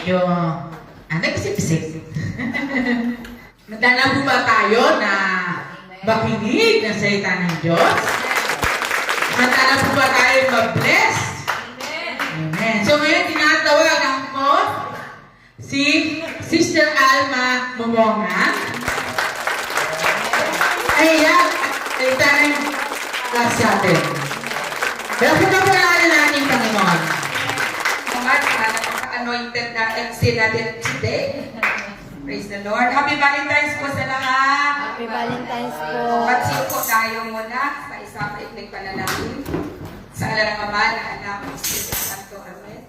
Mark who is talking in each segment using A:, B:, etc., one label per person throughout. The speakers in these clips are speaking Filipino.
A: yung nag-isip-isip. Magdala po ba tayo na makinig ng salita ng Diyos? Magdala po ba tayo mag-bless? Amen. So ngayon, tinatawagan ko si Sister Alma Momonga. Ayan, salita ng sa atin. Pero kung kapalaran natin, Panginoon.
B: Anointed na MC natin today. Praise the Lord. Happy Valentine's po sa lahat.
C: Happy Valentine's po.
B: Patsiyo po tayo muna sa isang maikling panalangin. Sa ngalan ng Ama, ng Anak, ng Espiritu Santo. Amen.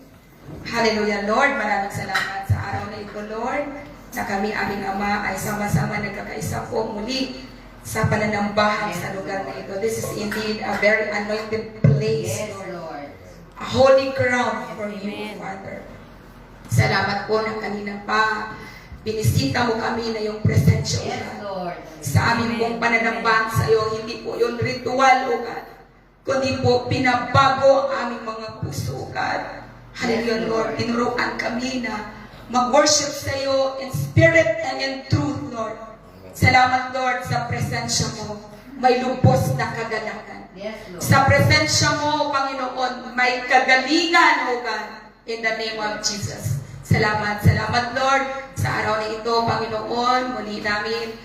B: Hallelujah, Lord. Maraming salamat sa araw na ito, Lord, na kami aming Ama ay sama-sama nagkakaisa po muli sa pananambahan sa lugar na ito. This is indeed a very anointed place, Lord. A holy ground for you, Father. Salamat po na kanina pa binisita mo kami na yung presensya, God. Sa aming pong pananambahan sa iyo, hindi po yung ritual, O God, kundi po pinabago ang aming mga puso, God. Hallelujah, Lord. Tinuruan kami na mag-worship sa iyo in spirit and in truth, Lord. Salamat, Lord, sa presensya mo. May lubos na kagalakan. Sa presensya mo, Panginoon, may kagalingan, O God, in the name of Jesus. Salamat, Lord, sa araw na ito, Panginoon. Muli namin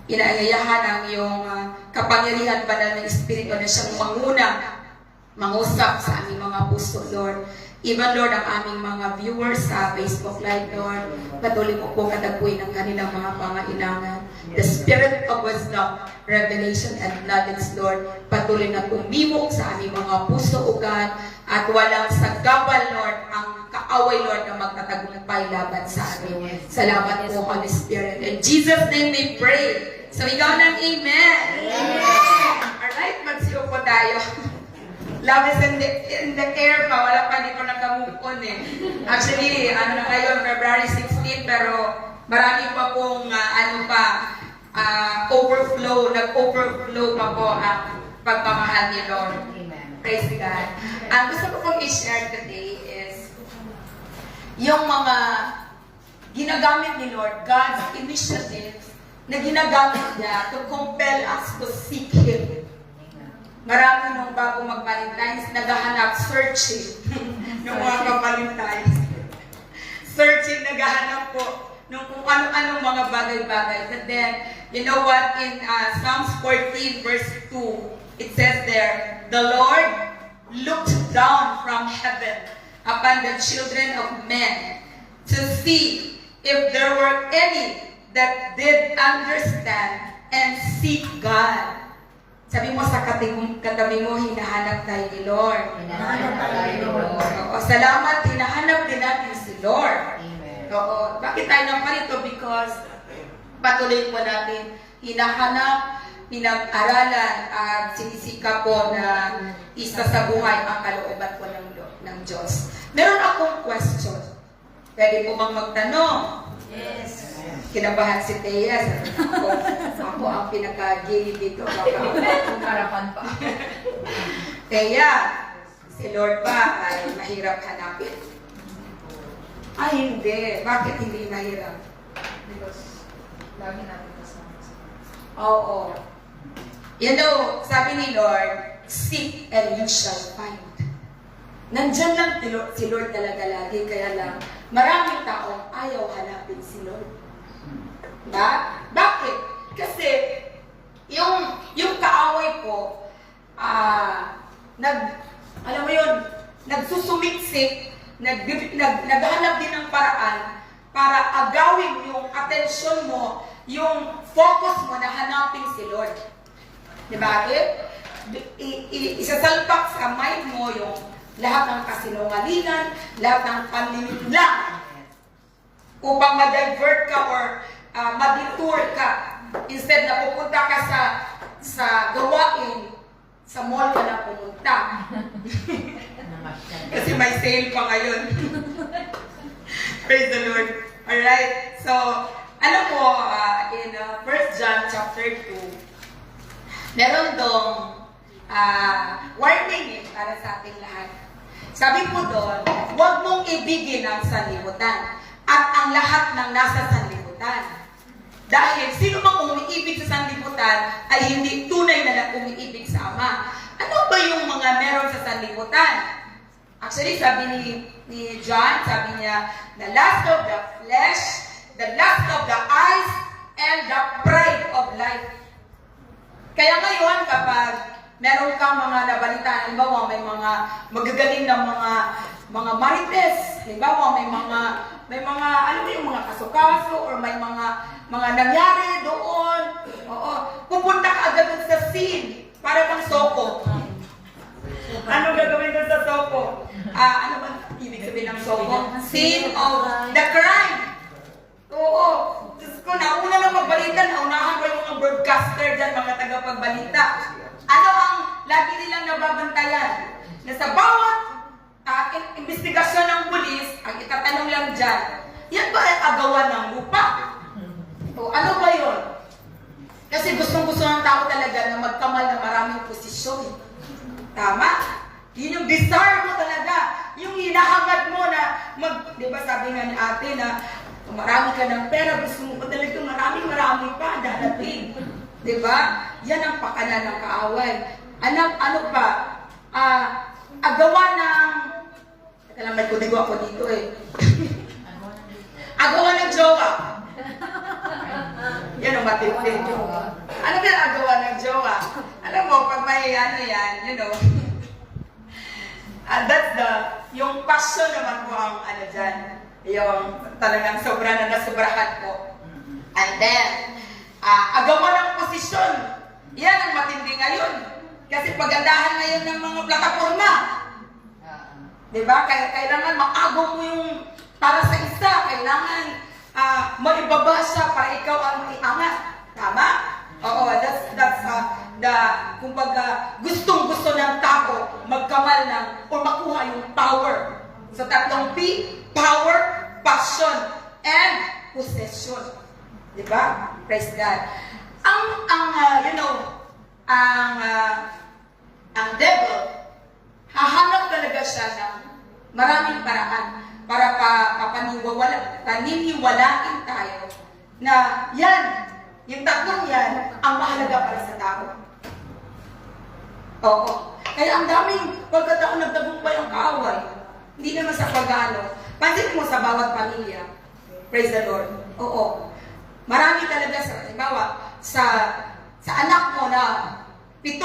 B: inaanyayahan ang iyong kapangyarihan banal ng Espiritu na siyang mangusap sa aming mga puso, Lord. Even, Lord, ang aming mga viewers sa Facebook Live, Lord, patuloy mo po kataguin ang kanilang mga pangailangan. The Spirit of wisdom, revelation, and knowledge, Lord, patuloy na tumimok sa aming mga puso, O God, at walang sagabal, Lord, ang kaaway, Lord, na magtatagumpay laban sa amin. Salamat po, Holy Spirit. In Jesus' name we pray. So, ikaw ng Amen. Amen. Alright, magsiyo po tayo. Love is in the air pa. Wala pa, di ko nag-move on eh. Actually, ano na ngayon, February 16, pero marami pa pong, overflow, nag-overflow pa po ang pagmamahal ni Lord. Amen. Praise God. Ang gusto ko pong i-share today is yung mga ginagamit ni Lord, God's initiatives na ginagamit niya to compel us to seek Him. Marami nung bago mag-Valentine's, naghahanap, searching ng mga ka-Valentine's. Searching, naghahanap po ng kung ano-anong mga bagay-bagay. But then, you know what? In Psalms 14 verse 2, it says there, the Lord looked down from heaven upon the children of men to see if there were any that did understand and seek God. Sabi mo sa katabi mo, hinahanap tayo ni Lord.
C: Hinahanap tayo ni Lord.
B: Oo, salamat, hinahanap din natin si Lord.
C: Amen.
B: Oo, bakit tayo naman ito? Because patuloy po natin hinahanap, pinag-aralan at sinisika po na isa sa buhay ang kalooban po ng Diyos. Meron akong question. Pwede po bang magtanong?
C: Yes.
B: Kinabahan si Thea. Ako ang pinaka-gay dito.
C: Kung harapan pa.
B: Thea, si Lord ba ay mahirap hanapin? Ay, hindi. Bakit hindi mahirap?
C: Because lagi natin kasama.
B: Oo. You know, sabi ni Lord, seek and you shall find. Nandyan lang si Lord talaga lagi. Kaya lang, maraming taong ayaw hanapin si Lord. Ba? Bakit? Kasi, yung kaaway po, alam mo yun, nagsusumiksik, naghanap din ng paraan para agawin yung atensyon mo, yung focus mo na hanapin si Lord. Di ba? Isasalpak sa mind mo yung lahat ng kasinungalingan, lahat ng panlilinlang upang ma-divert ka or ma-detour ka. Instead na pupunta ka sa gawain, sa mall ka na pumunta. Kasi may sale pa ngayon. Praise the Lord. Alright. So, alam mo, in 1 John chapter 2, meron dong warning para sa ating lahat. Sabi po doon, huwag mong ibigin ang sanlibutan at ang lahat ng nasa sanlibutan. Dahil sino mang umiibig sa sanlibutan ay hindi tunay na umiibig sa Ama. Ano ba yung mga meron sa sanlibutan? Actually, sabi ni John, sabi niya, the lust of the flesh, the lust of the eyes, and the pride of life. Kaya ngayon, kapag meron kang mga nabalitaan, halimbawa may mga magagaling na mga marites, halimbawa may mga ano yung mga kasukaso or may mga nangyari doon. Oo, pupunta ka agad dun sa scene para kang soko. Ano gagawin doon sa soko? Ano ba ibig sabihin ng soko? Scene of the crime. Oo. Diyos ko, nauna lang magbalita, naunahan ko yung mga broadcaster dyan, mga tagapagbalita. Ano ang lagi nilang nababantayan? Na sa bawat investigasyon ng pulis, ang itatanong lang dyan, yan ba ay agawan ng lupa? O ano ba yun? Kasi gustong-gusto ng tao talaga na magkamal na maraming posisyon. Tama? Yun yung desire mo talaga. Yung hinahangad mo na di ba sabi nga ni ate na marami ka ng pera, gusto mo pa talaga marami pa darating. Di ba? Yan ang pakanan ng kaaway. Ano pa? Agawa ng teka lang, may kudigo ako dito eh. Agawa ng jowa. Yan ang matindi. Ano ba ang agawa ng jowa? Alam mo, pag may ano yan, you know, that's yung passion naman po ang ano dyan. Yung talagang sobra na nasubrahan ko. And then, agawa ng posisyon. Yan ang matindi ngayon. Kasi pagandahan ngayon ng mga plataforma. Diba? Kailangan maagaw mo yung para sa isa. Kailangan maibaba siya para ikaw ang maiangat. Tama? Oo, that's kumbaga, gustong-gusto ng tao magkamal ng o makuha yung power. So, tatlong P, power, passion, and possession. Diba? Praise God. Ang devil, hahanap talaga siya ng maraming paraan para paniniwalain tayo na yan, yung tatlong yan, ang mahalaga para sa tao. Oo. Kaya ang daming pagkataon nagtagumpay ang kaaway. Hindi naman sa pag-ano. Pansin mo sa bawat pamilya. Praise the Lord. Oo. Marami talaga sa anak mo na 7.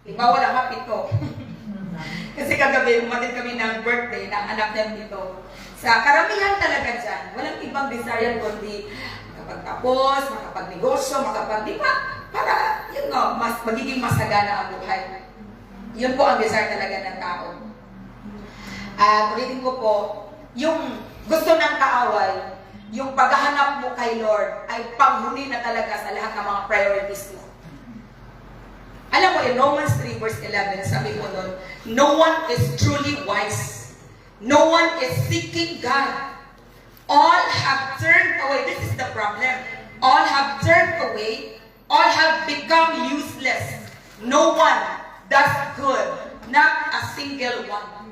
B: Halimbawa lang 7. Kasi kagabi, umatid kami ng birthday ng anak niya 7. Sa karamihan talaga dyan, walang ibang desire kundi makapagtapos, makapagnegosyo, di ba? Para, mas magiging masagana ang buhay. Yun po ang desire talaga ng tao. Ulitin ko po, yung gusto ng kaaway, yung paghahanap mo kay Lord ay panghuli na talaga sa lahat ng mga priorities mo. Alam mo, in Romans 3 verse 11, sabi mo nun, no one is truly wise. No one is seeking God. All have turned away. This is the problem. All have turned away. All have become useless. No one does good. Not a single one.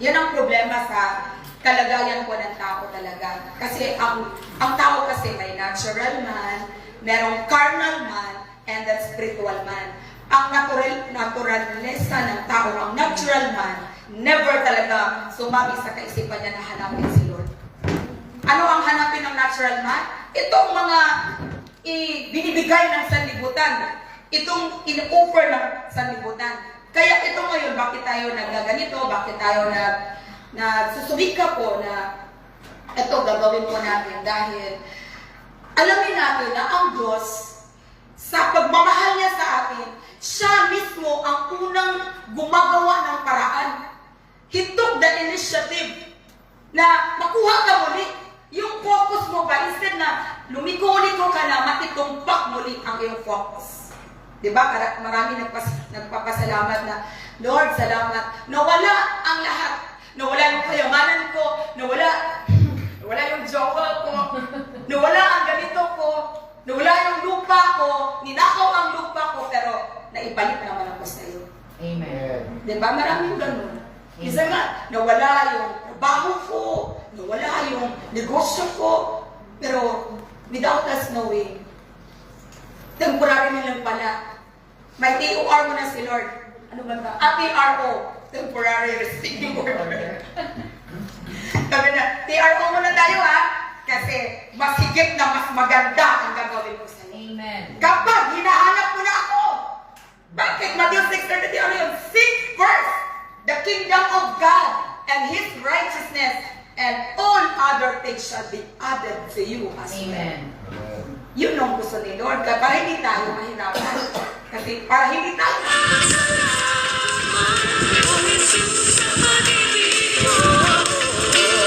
B: Yan ang problema sa kalagayan ko ng tao talaga. Kasi ang tao kasi may natural man, merong carnal man, and then spiritual man. Ang naturalnesa ng tao, ang natural man, never talaga sumami sa kaisipan niya na hanapin si Lord. Ano ang hanapin ng natural man? Itong mga binibigay ng sanlibutan. Itong in-offer ng sanlibutan. Kaya ito ngayon, bakit tayo nagaganito? Bakit tayo susubika po na ito gagawin po natin? Dahil alamin natin na ang Diyos, sa pagmamahal niya sa atin, siya mismo ang unang gumagawa ng paraan. He took the initiative na makuha ka muli. Yung focus mo ba, instead na lumiko-liko ka na, matitumpak muli ang iyong focus. Diba? Marami nagpapasalamat na, Lord, salamat. Nawala ang lahat. Nawala yung kayamanan ko. Nawala yung jowa ko. Nawala ang ganito ko. Nawala yung lupa ko. Ninakaw ang lupa ko. Pero naibalik naman ako sa iyo.
C: Amen.
B: Diba? Maraming ganun. Minsan nga, nawala yung trabaho ko, nawala yung negosyo ko, pero without us knowing, temporary na lang pala. May TOR mo na si Lord. Ano ba ba? TRO, temporary restraining order. Sabi na, TRO mo na tayo ha, kasi mas higit na mas maganda ang gagawin ko sa'yo.
C: Amen.
B: Kapag hinahanap mo na ako, bakit Matthew 6:33 ano yun? Seek first the kingdom of God and His righteousness, and all other things shall be added to you as well.
C: Amen.
B: Yun ang gusto ni Lord. Kaya para hindi tayo mahirapan. Kasi para hindi tayo